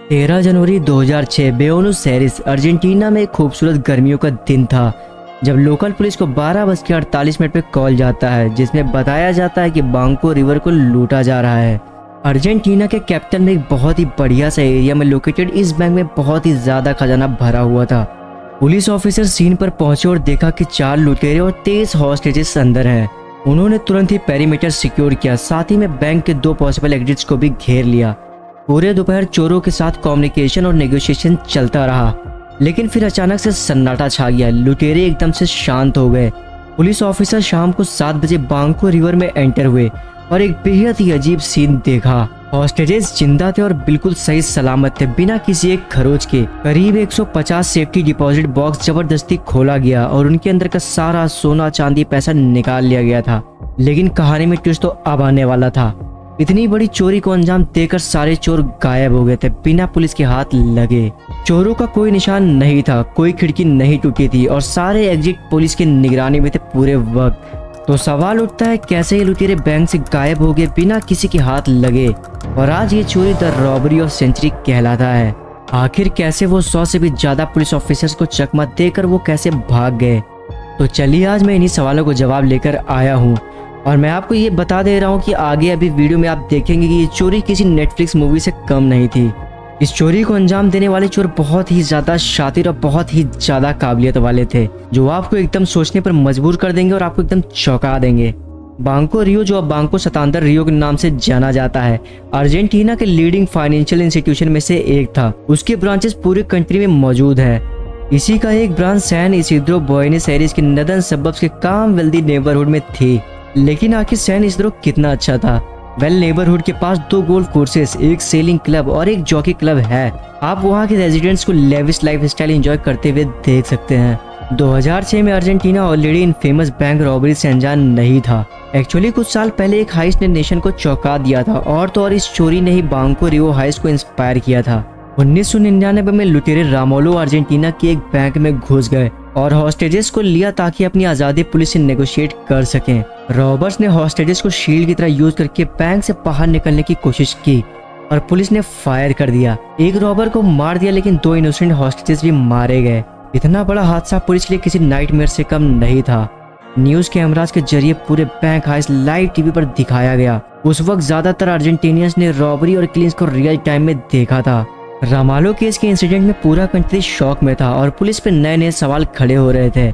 13 जनवरी 2006 Buenos years Argentina में एक खूबसूरत गर्मियों का दिन था जब लोकल पुलिस को 12:48 पे कॉल जाता है जिसमें बताया जाता है कि बांको रिवर को लूटा जा रहा है। अर्जेंटीना के कैपिटल में एक बहुत ही बढ़िया सा एरिया में लोकेटेड इस बैंक में बहुत ही ज्यादा खजाना भरा हुआ था। पुलिस ऑफिसर सीन पर पहुंचे और देखा कि 4 लुटेरे और 23 हॉस्टेजेस अंदर हैं। उन्होंने तुरंत ही पेरीमीटर सिक्योर किया, साथ ही में बैंक के 2 पॉसिबल एग्जिट्स को भी घेर लिया। पूरे दोपहर चोरों के साथ कम्युनिकेशन और नेगोशिएशन चलता रहा, लेकिन फिर अचानक से सन्नाटा छा गया। लुटेरे एकदम से शांत हो गए। पुलिस ऑफिसर शाम को 7 बजे बांको रिवर में एंटर हुए और एक बेहद ही अजीब सीन देखा। हॉस्टेजेस जिंदा थे और बिल्कुल सही सलामत थे, बिना किसी एक खरोच के। करीब 150 सेफ्टी डिपॉजिट बॉक्स जबरदस्ती खोला गया और उनके अंदर का सारा सोना चांदी पैसा निकाल लिया गया था। लेकिन कहानी में ट्विस्ट तो अब आने वाला था। इतनी बड़ी चोरी को अंजाम देकर सारे चोर गायब हो गए थे बिना पुलिस के हाथ लगे। चोरों का कोई निशान नहीं था, कोई खिड़की नहीं टूटी थी और सारे एग्जिट पुलिस की निगरानी में थे पूरे वक्त। तो सवाल उठता है, कैसे ये लुटेरे बैंक से गायब हो गए बिना किसी के हाथ लगे। और आज ये चोरी द रॉबरी ऑफ सेंचुरी कहलाता है। आखिर कैसे वो 100 से भी ज्यादा पुलिस ऑफिसर्स को चकमा देकर वो कैसे भाग गए। तो चलिए आज मैं इन्हीं सवालों को जवाब लेकर आया हूँ और मैं आपको ये बता दे रहा हूँ कि आगे अभी वीडियो में आप देखेंगे कि ये चोरी किसी नेटफ्लिक्स मूवी से कम नहीं थी। इस चोरी को अंजाम देने वाले चोर बहुत ही ज्यादा शातिर और बहुत ही ज्यादा काबिलियत वाले थे, जो आपको एकदम सोचने पर मजबूर कर देंगे और आपको एकदम चौंका देंगे। बांको रियो, जो अब बांको सतांदर रियो के नाम से जाना जाता है, अर्जेंटीना के लीडिंग फाइनेंशियल इंस्टीट्यूशन में से एक था। उसके ब्रांचेस पूरे कंट्री में मौजूद है। इसी का एक ब्रांच सैन इसिद्रो बुएनस एयर्स के नदन सबब्स के काम वेल्दी नेबरहुड में थी। लेकिन आखिर सैन इसिद्रो कितना अच्छा था। नेबरहुड के पास 2 गोल्फ कोर्सेस, एक सेलिंग क्लब और एक जॉकी क्लब है। आप वहाँ के रेजिडेंट्स को लेविश लाइफ स्टाइल एंजॉय करते हुए देख सकते हैं। 2006 में Argentina already in famous bank robbery से अनजान नहीं था। एक्चुअली कुछ साल पहले एक हाइस्ट ने नेशन को चौंका दिया था और तो और इस चोरी ने ही बांको रियो हाइस्ट को इंस्पायर किया था। 1999 में लुटेरे रामोलो अर्जेंटीना के एक बैंक में घुस गए और हॉस्टेजेस को लिया ताकि अपनी आजादी पुलिस से नेगोशिएट कर सकें। रॉबर्स ने हॉस्टेजेस को शील्ड की तरह यूज करके बैंक से बाहर निकलने की कोशिश की और पुलिस ने फायर कर दिया। एक रॉबर को मार दिया, लेकिन 2 इनोसेंट हॉस्टेजेस भी मारे गए। इतना बड़ा हादसा पुलिस के लिए किसी नाइटमेयर से कम नहीं था। न्यूज कैमरास के जरिए पूरे बैंक हाइस्ट लाइव टीवी पर दिखाया गया। उस वक्त ज्यादातर अर्जेंटीनियंस ने रॉबरी और किलिंग्स को रियल टाइम में देखा था। रामालो केस के इंसिडेंट में पूरा कंट्री शॉक में था और पुलिस पे नए नए सवाल खड़े हो रहे थे।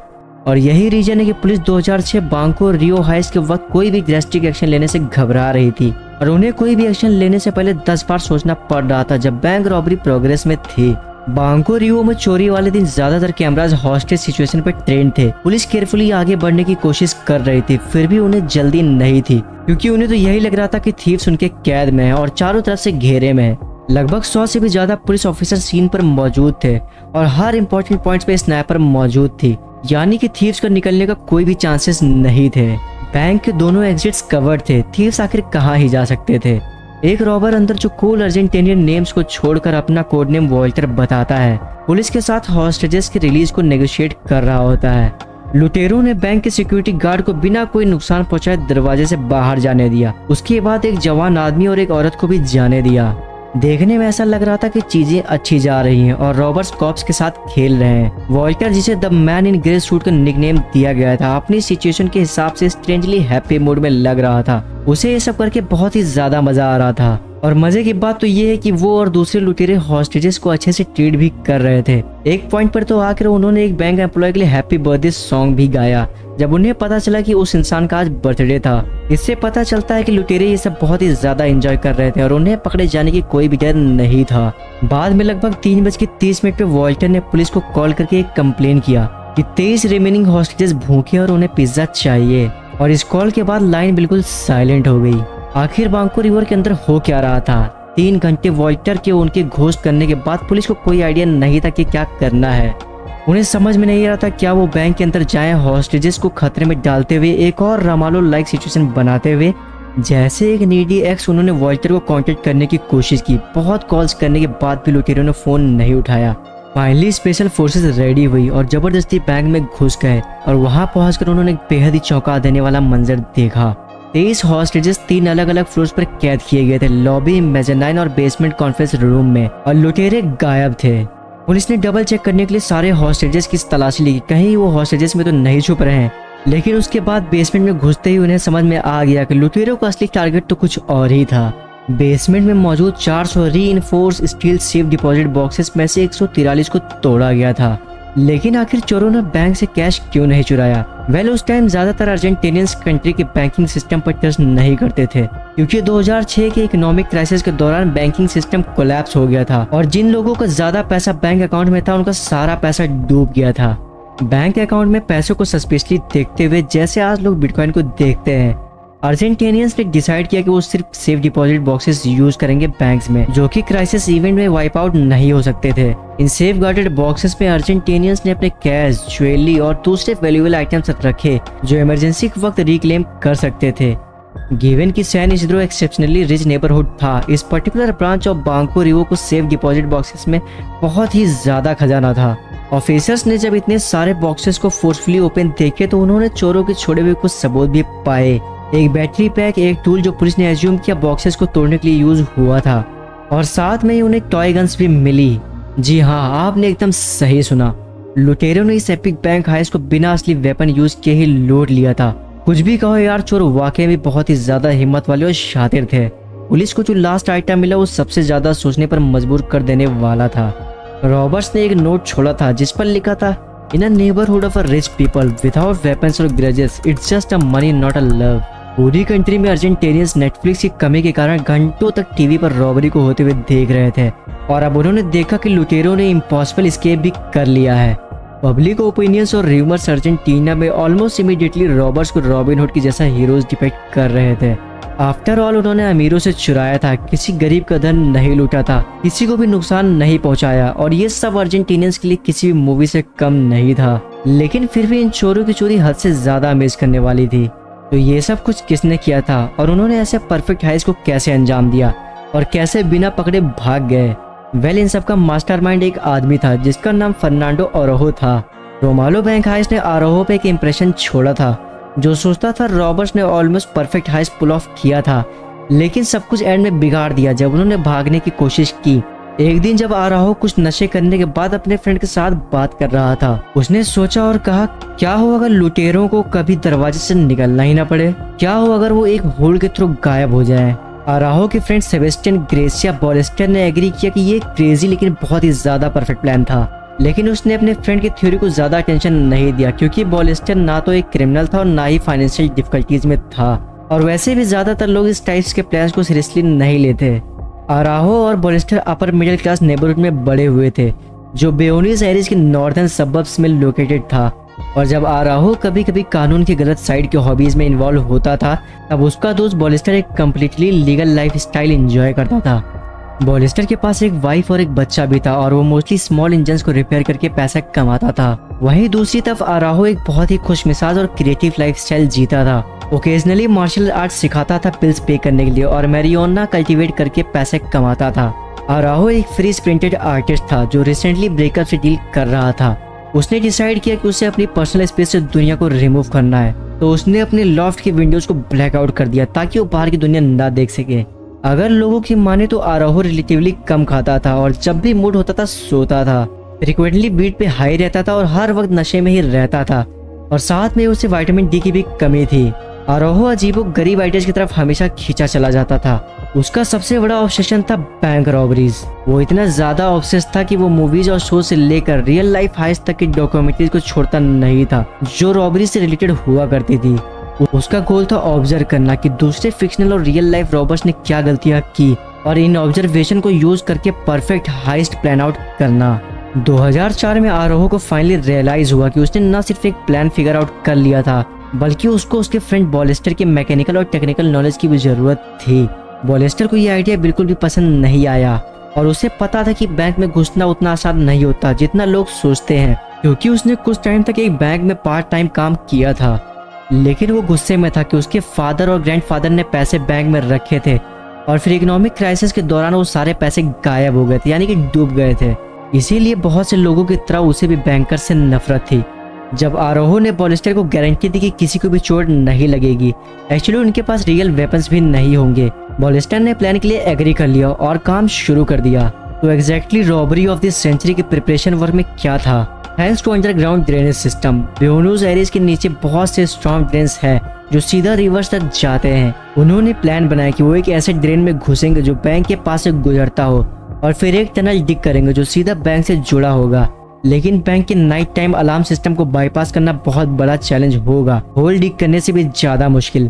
और यही रीजन है कि पुलिस 2006 बांको रियो हाइस्ट के वक्त कोई भी ड्रास्टिक एक्शन लेने से घबरा रही थी और उन्हें कोई भी एक्शन लेने से पहले 10 बार सोचना पड़ रहा था जब बैंक रॉबरी प्रोग्रेस में थी। बांको रियो में चोरी वाले दिन ज्यादातर कैमरास हॉस्टेज सिचुएशन पर ट्रेंड थे। पुलिस केयरफुली आगे बढ़ने की कोशिश कर रही थी, फिर भी उन्हें जल्दी नहीं थी क्योंकि उन्हें तो यही लग रहा था कि थीव्स उनके कैद में है और चारों तरफ से घेरे में है। लगभग 100 से भी ज्यादा पुलिस ऑफिसर सीन पर मौजूद थे और हर इंपॉर्टेंट पॉइंट्स पे स्नाइपर मौजूद थी, यानी कि थीव्स का निकलने का कोई भी चांसेस नहीं थे। बैंक के दोनों एग्जिट्स कवर्ड थे, थीव्स आखिर कहाँ ही जा सकते थे। एक रॉबर अंदर जो कूल अर्जेंटीनियन नेम्स को छोड़कर अपना कोड नेम वॉल्टर बताता है, पुलिस के साथ हॉस्टेजेस के रिलीज को नेगोशिएट कर रहा होता है। लुटेरों ने बैंक के सिक्योरिटी गार्ड को बिना कोई नुकसान पहुंचाए दरवाजे से बाहर जाने दिया। उसके बाद एक जवान आदमी और एक औरत को भी जाने दिया। देखने में ऐसा लग रहा था कि चीजें अच्छी जा रही हैं और रॉबर्स कॉप्स के साथ खेल रहे हैं। वॉल्टर, जिसे the man in grey suit का निकनेम दिया गया था, अपनी सिचुएशन के हिसाब से स्ट्रेंजली हैप्पी मूड में लग रहा था। उसे ये सब करके बहुत ही ज्यादा मजा आ रहा था और मजे की बात तो ये है कि वो और दूसरे लुटेरे हॉस्टेजेस को अच्छे से ट्रीट भी कर रहे थे। एक पॉइंट पर तो आकर उन्होंने एक बैंक एम्प्लॉय के लिए हैप्पी बर्थडे सॉन्ग भी गाया जब उन्हें पता चला कि उस इंसान का आज बर्थडे था। इससे पता चलता है कि लुटेरे ये सब बहुत ही ज्यादा एंजॉय कर रहे थे और उन्हें पकड़े जाने की कोई भी डर नहीं था। बाद में लगभग 3:30 पे वॉल्टर ने पुलिस को कॉल करके एक कंप्लेन किया कि 23 रिमेनिंग हॉस्टेजेस भूखे और उन्हें पिज्जा चाहिए और इस कॉल के बाद लाइन बिल्कुल साइलेंट हो गई। आखिर बांको रिवर के अंदर हो क्या रहा था। 3 घंटे वॉल्टर के उनके घोस्ट करने के बाद पुलिस को कोई आइडिया नहीं था कि क्या करना है। उन्हें समझ में नहीं आ रहा था क्या वो बैंक के अंदर जाएं, हॉस्टेजेस को खतरे में डालते हुए एक और रामालो लाइक सिचुएशन बनाते हुए। जैसे एक नीडी एक्स उन्होंने वॉल्टर को कांटेक्ट करने की कोशिश की। बहुत कॉल्स करने के बाद भी लुटेरों ने फोन नहीं उठाया। फाइनली स्पेशल फोर्सेस रेडी हुई और जबरदस्ती बैंक में घुस गए और वहां पहुंचकर उन्होंने बेहद ही चौंका देने वाला मंजर देखा। 23 हॉस्टेजेस 3 अलग अलग फ्लोर्स पर कैद किए गए थे, लॉबी, मेज़ेनाइन और बेसमेंट कॉन्फ्रेंस रूम में, और लुटेरे गायब थे। पुलिस ने डबल चेक करने के लिए सारे हॉस्टेजेस की तलाशी ली, कहीं वो हॉस्टेजेस में तो नहीं छुप रहे हैं। लेकिन उसके बाद बेसमेंट में घुसते ही उन्हें समझ में आ गया कि लुटेरों का असली टारगेट तो कुछ और ही था। बेसमेंट में मौजूद 400 reinforce steel safe deposit boxes में से 143 को तोड़ा गया था। लेकिन आखिर चोरों ने बैंक से कैश क्यों नहीं चुराया? उस टाइम ज्यादातर अर्जेंटीनियंस कंट्री के बैंकिंग सिस्टम पर ट्रस्ट नहीं करते थे, क्योंकि 2006 के इकोनॉमिक क्राइसिस के दौरान बैंकिंग सिस्टम कोलैप्स हो गया था और जिन लोगों का ज्यादा पैसा बैंक अकाउंट में था उनका सारा पैसा डूब गया था। बैंक अकाउंट में पैसों को सस्पिशियसली देखते हुए जैसे आज लोग बिटकॉइन को देखते हैं, अर्जेंटीनियंस ने डिसाइड किया कि वो सिर्फ सेफ डिपॉजिट बॉक्सेस यूज करेंगे बैंक्स में, जो कि क्राइसिस इवेंट में वाइप आउट नहीं हो सकते थे। इन सेफ गार्डेड बॉक्सेस में अर्जेंटीनियंस ने अपने कैश, ज्वेलरी और दूसरे वैल्यूएबल आइटम्स रखे जो इमरजेंसी के वक्त रिक्लेम कर सकते थे। गिवन की San Isidro exceptionally rich neighbourhood था, इस particular branch of Banco Rio को सेफ डिपॉजिट बॉक्सेस में बहुत ही ज्यादा खजाना था। ऑफिसर्स ने जब इतने सारे बॉक्सेस को फोर्सफुली ओपन देखे तो उन्होंने चोरों के छोड़े हुए कुछ सबूत भी पाए। एक बैटरी पैक, एक टूल जो पुलिस ने एज्यूम किया बॉक्सेस को तोड़ने के लिए यूज हुआ था, और साथ में ही उन्हें टॉय गन्स भी मिली। जी हाँ, आपने एकदम सही सुना, लुटेरों ने इस एपिक बैंक हाइस्ट को बिना असली वेपन यूज किए ही लूट लिया था। कुछ भी कहो यार, चोर वाकई में बहुत ही ज्यादा हिम्मत वाले और शातिर थे। पुलिस को जो लास्ट आइटम मिला वो सबसे ज्यादा सोचने पर मजबूर कर देने वाला था। रॉबर्ट्स ने एक नोट छोड़ा था जिस पर लिखा था, in a neighbourhood of a rich people without weapons और grudges, it's just a money not a love. पूरी कंट्री में अर्जेंटीनियंस नेटफ्लिक्स की कमी के कारण घंटों तक टीवी पर रॉबरी को होते हुए देख रहे थे, और अब उन्होंने देखा कि लुटेरों ने इम्पॉसिबल एस्केप भी कर लिया है। पब्लिक ओपिनियंस और र्यूमर्स अर्जेंटीना में ऑलमोस्ट इमीडिएटली रॉबर्ट्स को रॉबिन हुड की जैसा हीरोज डिपेक्ट कर रहे थे। आफ्टर ऑल उन्होंने अमीरों से चुराया था, किसी गरीब का धन नहीं लूटा था, किसी को भी नुकसान नहीं पहुंचाया, और ये सब अर्जेंटीनियंस के लिए किसी भी मूवी से कम नहीं था। लेकिन फिर भी इन चोरों की चोरी हद से ज्यादा अमेज करने वाली थी। तो ये सब कुछ किसने किया था, और उन्होंने ऐसे परफेक्ट हाइस्ट को कैसे अंजाम दिया, और कैसे बिना पकड़े भाग गए? इन सब का मास्टरमाइंड एक आदमी था जिसका नाम फर्नांडो अरोहो था। रोमालो बैंक हाइस्ट ने अरोहो पे एक इम्प्रेशन छोड़ा था। जो सोचता था रॉबर्ट्स ने almost perfect heist pull off किया था, लेकिन सब कुछ एंड में बिगाड़ दिया जब उन्होंने भागने की कोशिश की। एक दिन जब अरोहो कुछ नशे करने के बाद अपने फ्रेंड के साथ बात कर रहा था, उसने सोचा और कहा, क्या हो अगर लुटेरों को कभी दरवाजे से निकलना ही ना पड़े? क्या हो अगर वो एक होल के थ्रू गायब हो जाए? अरोहो के फ्रेंड सेबेस्टियन ग्रेसिया बॉलेस्टर ने एग्री किया कि ये क्रेजी लेकिन बहुत ही ज्यादा परफेक्ट प्लान था। लेकिन उसने अपने फ्रेंड की थ्योरी को ज्यादा अटेंशन नहीं दिया, क्योंकि बॉलेस्टर ना तो एक क्रिमिनल था और ना ही फाइनेंशियल डिफिकल्टीज में था, और वैसे भी ज्यादातर लोग इस टाइप्स के प्लान्स को सीरियसली नहीं लेते। अरोहो और बॉलेस्टर अपर मिडिल क्लास नेबरहुड में बड़े हुए थे, जो ब्यूनस एयर्स के नॉर्दर्न सबर्ब्स में लोकेटेड था, और जब अरोहो कभी कभी कानून की गलत साइड के हॉबीज में इन्वॉल्व होता था, तब उसका दोस्त बॉलेस्टर एक completely legal life style enjoy करता था। बॉलेस्टर के पास एक वाइफ और एक बच्चा भी था, और वो मोस्टली स्मॉल इंजन्स को रिपेयर करके पैसा कमाता था। वहीं दूसरी तरफ अरोहो एक बहुत ही खुशमिजाज और क्रिएटिव लाइफस्टाइल जीता था। ओकेजनली मार्शल आर्ट सिखाता था बिल्स पे करने के लिए, और मैरिजुआना कल्टीवेट करके पैसे कमाता था। अरोहो एक फ्री स्प्रिंटेड आर्टिस्ट था जो रिसेंटली ब्रेकअप से डील कर रहा था। उसने डिसाइड किया कि उसे अपनी पर्सनल स्पेस से दुनिया को रिमूव करना है, तो उसने अपने लॉफ्ट की विंडोज को ब्लैकआउट कर दिया ताकि वो बाहर की दुनिया ना देख सके। अगर लोगों की माने तो अरोहो रिलेटिवली कम खाता था, और जब भी मूड होता था सोता था, फ्रिक्वेंटली बीट पे हाई रहता था और हर वक्त नशे में ही रहता था, और साथ में उसे विटामिन डी की भी कमी थी। अरोहो अजीबो गरीब आइडियाज की तरफ हमेशा खींचा चला जाता था। उसका सबसे बड़ा ऑब्सेशन था बैंक रॉबरीज। वो इतना ज्यादा ऑब्सेस था कि वो मूवीज और शो से लेकर रियल लाइफ हाइस्ट तक की डॉक्यूमेंट्रीज को छोड़ता नहीं था जो रॉबरी से रिलेटेड हुआ करती थी। उसका गोल था ऑब्जर्व करना कि दूसरे फिक्शनल और रियल लाइफ रॉबर्स ने क्या गलतियां की, और इन ऑब्जर्वेशन को यूज करके परफेक्ट हाइस्ट प्लान आउट करना। 2004 में अरोहो को फाइनली रियलाइज हुआ कि उसने न सिर्फ एक प्लान फिगर आउट कर लिया था, बल्कि उसको उसके फ्रेंड बॉलेस्टर के मैकेनिकल और टेक्निकल नॉलेज की भी जरूरत थी। बॉलेस्टर को यह आइडिया बिल्कुल भी पसंद नहीं आया, और उसे पता था कि बैंक में घुसना उतना आसान नहीं होता जितना लोग सोचते हैं, क्योंकि उसने कुछ टाइम तक एक बैंक में पार्ट टाइम काम किया था। लेकिन वो गुस्से में था कि उसके फादर और ग्रैंडफादर ने पैसे बैंक में रखे थे, और फिर इकोनॉमिक क्राइसिस के दौरान वो सारे पैसे गायब हो गए थे, यानी कि डूब गए थे। इसीलिए बहुत से लोगों की तरह उसे भी बैंकर से नफरत थी। जब आरोहो ने बॉलिस्टर को गारंटी दी कि किसी को भी चोट नहीं लगेगी। एक्चुअली उनके पास रियल वेपन्स भी नहीं होंगे। बॉलिस्टर ने प्लान के लिए एग्री कर लिया और काम शुरू कर दिया। तो exactly robbery of the century के प्रिपरेशन वर्क में क्या था? Thanks to underground drainage system, Buenos Aires के नीचे बहुत से स्ट्रॉन्ग ड्रेन्स हैं जो सीधा रिवर्स तक जाते हैं। उन्होंने प्लान बनाया कि वो एक ऐसे ड्रेन में घुसेंगे जो बैंक के पास से गुजरता हो और फिर एक टनल डिग करेंगे जो सीधा बैंक से जुड़ा होगा। लेकिन बैंक के नाइट टाइम अलार्म सिस्टम को बाईपास करना बहुत बड़ा चैलेंज होगा, होल डिग करने से भी ज्यादा मुश्किल।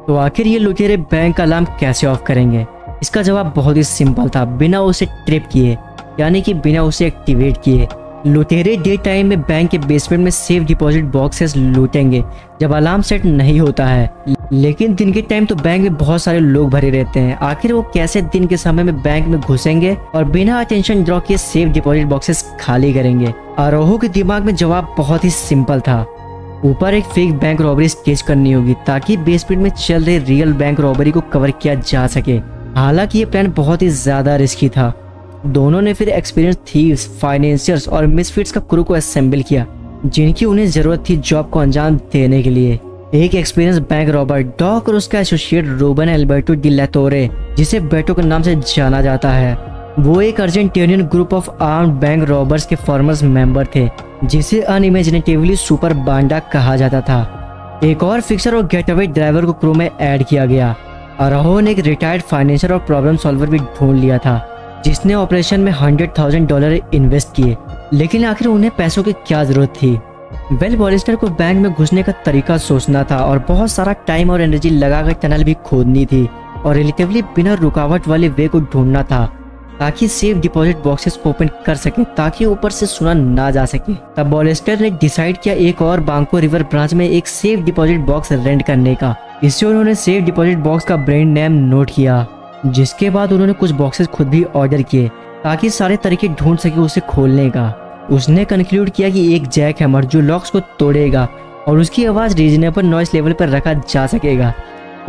तो आखिर ये लुटेरे बैंक का अलार्म कैसे ऑफ करेंगे? इसका जवाब बहुत ही सिंपल था, बिना उसे ट्रिप किए, यानी कि बिना उसे एक्टिवेट किए। लुटेरे डे टाइम में बैंक के बेसमेंट में सेफ डिपॉजिट बॉक्सेस लूटेंगे जब अलार्म सेट नहीं होता है। लेकिन दिन के टाइम तो बैंक में बहुत सारे लोग भरे रहते हैं। आखिर वो कैसे दिन के समय में बैंक में घुसेंगे और बिना अटेंशन ड्रॉ किए सेफ डिपॉजिट बॉक्सेस खाली करेंगे? आरोहो के दिमाग में जवाब बहुत ही सिंपल था। ऊपर एक फेक बैंक रॉबरी स्केच करनी होगी ताकि बेसमेंट में चल रहे रियल बैंक रॉबरी को कवर किया जा सके। हालांकि ये प्लान बहुत ही ज्यादा रिस्की था। दोनों ने फिर एक्सपीरियंस थीव्स, फाइनेंसियर्स और मिसफिट्स का क्रू को असेंबल किया जिनकी उन्हें जरूरत थी जॉब को अंजाम देने के लिए। एक एक्सपीरियंस बैंक रॉबर डॉक और उसका एसोसिएट रूबन एल्बर्टो डी लाटोरे, जिसे बेटो के नाम से जाना जाता है, वो एक Argentinian group of armed bank robbers के फॉर्मर्स मेंबर थे जिसे अनइमेजिनेटिवली सुपर बांडा कहा जाता था। एक और फिक्सर और गेटअवे ड्राइवर को क्रू में ऐड किया गया। आरोहो ने एक रिटायर्ड फाइनेंसर और प्रॉब्लम सॉल्वर भी ढूंढ लिया था जिसने ऑपरेशन में $100,000 इन्वेस्ट किए। लेकिन आखिर उन्हें पैसों की क्या जरूरत थी? बॉलिस्टर को बैंक में घुसने का तरीका सोचना था और बहुत सारा टाइम और एनर्जी लगाकर टनल भी खोदनी थी और रिलेटिवली बिना रुकावट वाले वे को ढूंढना था ताकि सेफ डिपॉजिट बॉक्सेस को ओपन कर सके ताकि ऊपर से सुना ना जा सके। तब बॉलिस्टर ने डिसाइड किया एक और बांको रिवर ब्रांच में एक सेफ डिपॉजिट बॉक्स रेंट करने का। इससे उन्होंने सेफ डिपॉजिट बॉक्स का ब्रांड नेम नोट किया, जिसके बाद उन्होंने कुछ बॉक्सेस खुद भी ऑर्डर किए ताकि सारे तरीके ढूंढ सके उसे खोलने का। उसने कंक्लूड किया कि एक जैक हैमर जो लॉक्स को तोड़ेगा और उसकी आवाज रीजनेबल नॉइस लेवल पर रखा जा सकेगा।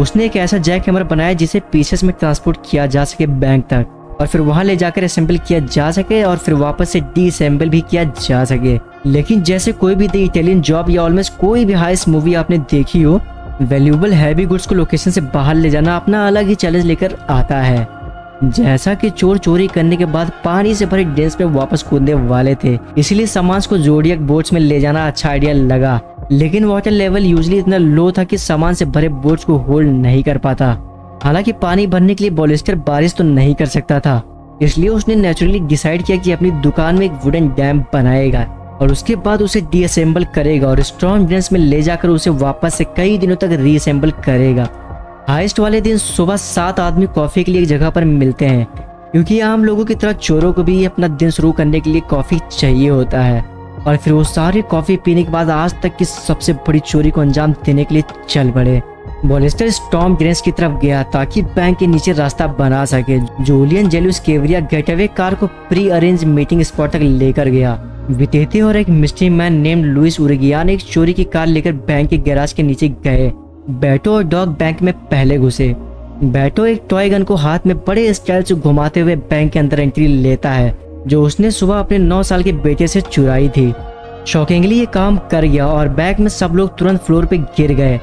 उसने एक ऐसा जैक हैमर बनाया जिसे पीसेस में ट्रांसपोर्ट किया जा सके बैंक तक और फिर वहां ले जाकर असेंबल किया जा सके और फिर वापस से डीअसेंबल भी किया जा सके। लेकिन जैसे कोई भी द इटालियन जॉब या ऑलमोस्ट कोई भी हाइस्ट मूवी आपने देखी हो, वैल्यूएबल हैवी गुड्स को लोकेशन से बाहर ले जाना अपना अलग ही चैलेंज लेकर आता है। जैसा कि चोर चोरी करने के बाद पानी से भरे डेंस में वापस कूदने वाले थे, इसलिए सामान को जोडियक बोट्स में ले जाना अच्छा आइडिया लगा। लेकिन वाटर लेवल यूजुअली इतना लो था कि सामान से भरे बोट्स को होल्ड नहीं कर पाता। हालांकि पानी भरने के लिए बॉलिस्टर बारिश तो नहीं कर सकता था, इसलिए उसने नेचुरली डिसाइड किया कि अपनी दुकान में एक वुडन डैम बनाएगा और उसके बाद उसे डीअसेंबल करेगा और स्ट्रॉन्ग ड्रेन्स में ले जाकर उसे वापस से कई दिनों तक रीअसेंबल करेगा। हाइस्ट वाले दिन सुबह 7 आदमी कॉफी के लिए एक जगह पर मिलते हैं क्योंकि आम लोगों की तरह चोरों को भी अपना दिन शुरू करने के लिए कॉफी चाहिए होता है। और फिर वो सारे कॉफी पीने के बाद आज तक की सबसे बड़ी चोरी को अंजाम देने के लिए चल पड़े। बॉलिस्टर स्टॉर्म ग्रेन्स की तरफ गया ताकि बैंक के नीचे रास्ता बना सके। जूलियन जेलुस केवरिया गेटअवे कार को प्री अरेंज मीटिंग स्पॉट तक लेकर गया। वितेते और एक मिस्ट्री मैन नेम्ड लुइस उर्गियान एक चोरी की कार लेकर बैंक के गैराज के नीचे गए। बेटो और डॉग बैंक में पहले घुसे। बेटो एक टॉय गन को हाथ में बड़े स्टाइल से घुमाते हुए बैंक के अंदर एंट्री लेता है जो उसने सुबह अपने 9 साल के बेटे से चुराई थी। शॉकिंगली ये काम कर गया और बैंक में सब लोग तुरंत फ्लोर पे गिर गए।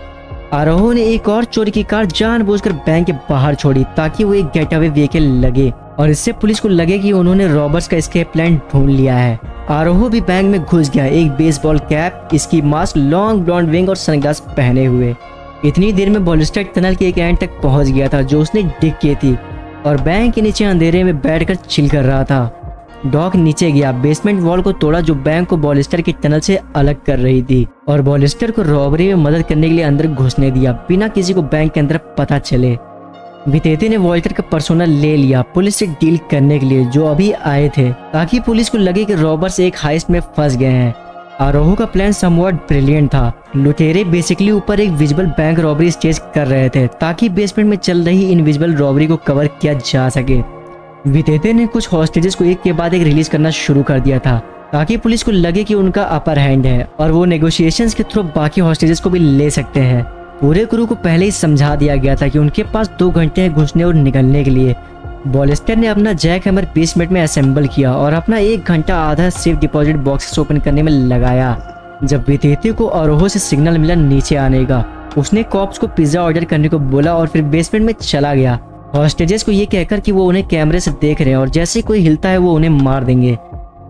आरोहो ने एक और चोरी की कार जानबूझकर बैंक के बाहर छोड़ी ताकि वो एक गेट अवे व्हीकल लगे और इससे पुलिस को लगे कि उन्होंने रॉबर्स का एस्केप प्लान ढूंढ लिया है। आरोहो भी बैंक में घुस गया, एक baseball cap, ski mask, long blond wig और सनग्लास पहने हुए। इतनी देर में बॉलिस्टर टनल के एक एंड तक पहुंच गया था जो उसने डिग की थी और बैंक के नीचे अंधेरे में बैठकर चिल कर रहा था। डॉग नीचे गया, बेसमेंट वॉल को तोड़ा जो बैंक को बॉलिस्टर के टनल से अलग कर रही थी और बॉलिस्टर को रॉबरी में मदद करने के लिए अंदर घुसने दिया बिना किसी को बैंक के अंदर पता चले। वितेते ने वॉल्टर का पर्सोना ले लिया पुलिस से डील करने के लिए जो अभी आए थे ताकि पुलिस को लगे कि रॉबर्स एक हाइस्ट में फंस गए हैं। आरोहो का प्लान समवॉट ब्रिलियंट था। लुटेरे बेसिकली ऊपर एक विजिबल बैंक रॉबरी स्टेज कर रहे थे ताकि बेसमेंट में चल रही इनविजिबल रॉबरी को कवर किया जा सके। वितेते ने कुछ हॉस्टेजेस को एक के बाद एक रिलीज करना शुरू कर दिया था ताकि पुलिस को लगे कि उनका अपर हैंड है और वो नेगोशिएशंस के थ्रू बाकी हॉस्टेजेस को भी ले सकते हैं। पूरे क्रू को पहले ही समझा दिया गया था कि उनके पास 2 घंटे हैं घुसने और निकलने के लिए। बॉलिस्टर ने अपना जैक हैमर बेसमेंट में असेंबल किया और अपना 1 घंटा आधा सेफ डिपॉजिट बॉक्सेस ओपन करने में लगाया। जब वितेते को आरोहो से सिग्नल मिला नीचे आने का, उसने कॉप्स को पिज्जा ऑर्डर करने को बोला और फिर बेसमेंट में चला गया, हॉस्टेजेस को ये कहकर कि वो उन्हें कैमरे से देख रहे हैं और जैसे कोई हिलता है वो उन्हें मार देंगे।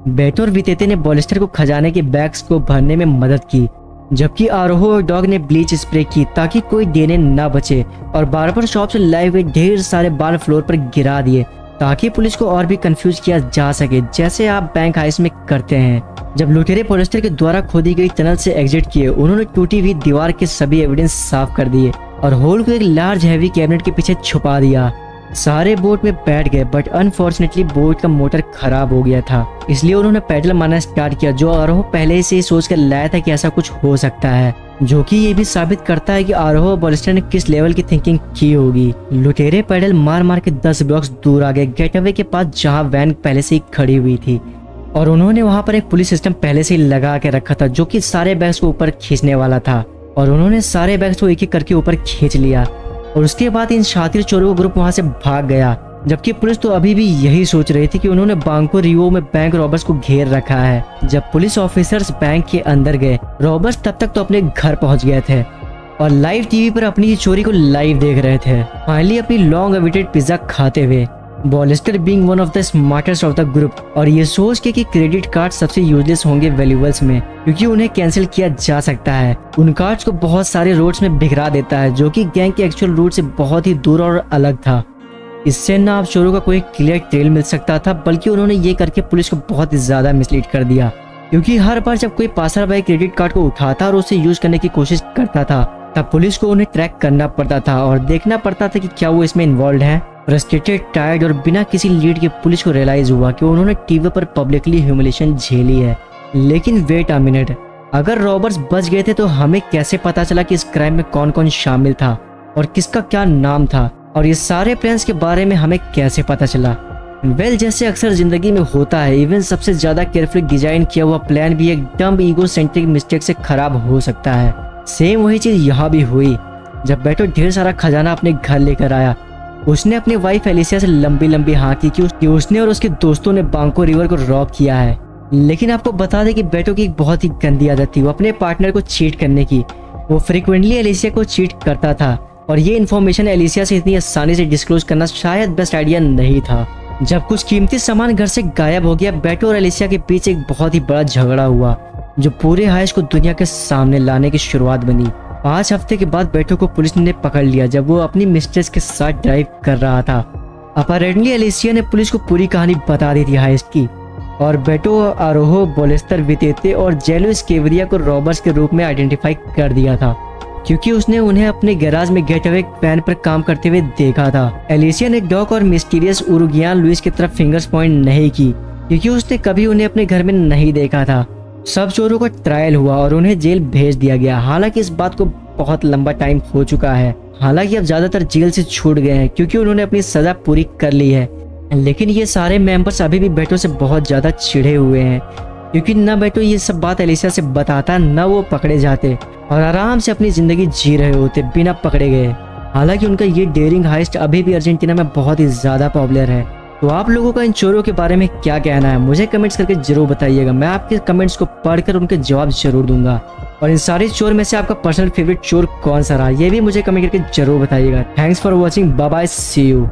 बेटो और वितेते ने बॉलिस्टर को खजाने के बैग्स को भरने में मदद की, जबकि आरोहो और डॉग ने ब्लीच स्प्रे की ताकि कोई देने ना बचे और बार्बर शॉप से लाए हुए ढेर सारे बाल फ्लोर पर गिरा दिए ताकि पुलिस को और भी कंफ्यूज किया जा सके, जैसे आप बैंक हाइस में करते हैं। जब लुटेरे पॉलिस्टर के द्वारा खोदी गई टनल से एग्जिट किए, उन्होंने टूटी हुई दीवार के सभी एविडेंस साफ कर दिए और होल को एक लार्ज हैवी कैबिनेट के पीछे छुपा दिया। सारे बोट में बैठ गए, बट अनफॉर्चुनेटली बोट का मोटर खराब हो गया था, इसलिए उन्होंने पैडल मारना स्टार्ट किया, जो आरोहो पहले से ही सोच कर लाया था कि ऐसा कुछ हो सकता है, जो कि ये भी साबित करता है कि आरोहो और बॉलिस्टर ने किस लेवल की थिंकिंग की होगी। लुटेरे पैडल मार मार के 10 ब्लॉक्स दूर आ गए गेटअवे के पास, जहाँ वैन पहले से ही खड़ी हुई थी और उन्होंने वहाँ पर एक पुलिस सिस्टम पहले से ही लगा के रखा था, जो कि सारे बैग्स को ऊपर खींचने वाला था और उन्होंने सारे बैग्स को एक एक करके ऊपर खींच लिया और उसके बाद इन शातिर चोरों का ग्रुप वहां से भाग गया, जबकि पुलिस तो अभी भी यही सोच रही थी कि उन्होंने बांको रियो में बैंक रॉबर्स को घेर रखा है। जब पुलिस ऑफिसर्स बैंक के अंदर गए, रॉबर्स तब तक तो अपने घर पहुंच गए थे और लाइव टीवी पर अपनी चोरी को लाइव देख रहे थे, फाइनली अपनी लॉन्ग अवेटेड पिज्जा खाते हुए, बॉलिस्टर being one of the smartest of the group और ये सोच के कि क्रेडिट कार्ड सबसे यूजलेस होंगे वैल्यूएबल्स में, क्योंकि उन्हें कैंसिल किया जा सकता है। उन कार्ड्स को बहुत सारे रोड्स में बिखरा देता है, जो कि गैंग के एक्चुअल रूट से बहुत ही दूर और अलग था। इससे न आप चोरों का कोई क्लियर ट्रेल मिल सकता था, बल्कि उन्होंने ये करके पुलिस को बहुत ज्यादा मिसलीड कर दिया, क्योंकि हर बार जब कोई पासर बाई क्रेडिट कार्ड को उठाता और उसे यूज करने की कोशिश करता था, तब पुलिस को उन्हें ट्रैक करना पड़ता था और देखना पड़ता था कि क्या वो इसमें इन्वॉल्व है। फ्रस्ट्रेटेड, टायर्ड और बिना किसी लीड के पुलिस को रियलाइज हुआ कि उन्होंने टीवी पर पब्लिकली ह्यूमिलेशन झेली है। लेकिन वेट अ मिनट, अगर रॉबर्स बच गए थे तो हमें कैसे पता चला कि इस क्राइम में कौन कौन शामिल था और किसका क्या नाम था, और ये सारे प्लान्स के बारे में हमें कैसे पता चला? जैसे अक्सर जिंदगी में होता है, इवन सबसे ज्यादा केयरफुली डिजाइन किया हुआ प्लान भी एक डम ईगो सेंट्रिक मिस्टेक से खराब हो सकता है। सेम वही चीज यहाँ भी हुई। जब बेटो ढेर सारा खजाना अपने घर लेकर आया, उसने अपनी वाइफ एलिसिया से लंबी लंबी हाँकी कि उसने और उसके दोस्तों ने बांको रिवर को रॉब किया है। लेकिन आपको बता दें कि बेटो की एक बहुत ही गंदी आदत थी वो अपने पार्टनर को चीट करने की। वो फ्रिक्वेंटली एलिसिया को चीट करता था और ये इन्फॉर्मेशन एलिसिया से इतनी आसानी से डिस्क्लोज करना शायद बेस्ट आइडिया नहीं था। जब कुछ कीमती सामान घर से गायब हो गया, बेटो और एलिसिया के बीच एक बहुत ही बड़ा झगड़ा हुआ, जो पूरे हाइश को दुनिया के सामने लाने की शुरुआत बनी। 5 हफ्ते के बाद बेटो को पुलिस ने पकड़ लिया जब वो अपनी मिस्ट्रेस के साथ ड्राइव कर रहा था। अपैरेंटली एलिसिया ने पुलिस को पूरी कहानी बता दी थी हाइस्ट की, और बेटो, आरोहो, बॉलिस्टर, वितेते और जेलो स्केवरिया को रॉबर्स के रूप में आइडेंटिफाई कर दिया था, क्योंकि उसने उन्हें अपने गैराज में गेटअवे वैन पर काम करते हुए देखा था। एलिसिया ने डॉक और मिस्टीरियस उरुगियान लुइस की तरफ फिंगर्स पॉइंट नहीं की, क्योंकि उसने कभी उन्हें अपने घर में नहीं देखा था। सब चोरों का ट्रायल हुआ और उन्हें जेल भेज दिया गया। हालांकि इस बात को बहुत लंबा टाइम हो चुका है, हालांकि अब ज्यादातर जेल से छूट गए हैं क्योंकि उन्होंने अपनी सजा पूरी कर ली है। लेकिन ये सारे मेंबर्स अभी भी बेटो से बहुत ज्यादा चिढ़े हुए हैं, क्योंकि न बेटो ये सब बात एलिसिया से बताता, न वो पकड़े जाते और आराम से अपनी जिंदगी जी रहे होते बिना पकड़े गए। हालांकि उनका ये डेयरिंग हाइस्ट अभी भी अर्जेंटीना में बहुत ही ज्यादा पॉपुलर है। तो आप लोगों का इन चोरों के बारे में क्या कहना है, मुझे कमेंट्स करके जरूर बताइएगा। मैं आपके कमेंट्स को पढ़कर उनके जवाब जरूर दूंगा। और इन सारे चोर में से आपका पर्सनल फेवरेट चोर कौन सा रहा, ये भी मुझे कमेंट करके जरूर बताइएगा। Thanks for watching, bye bye, see you.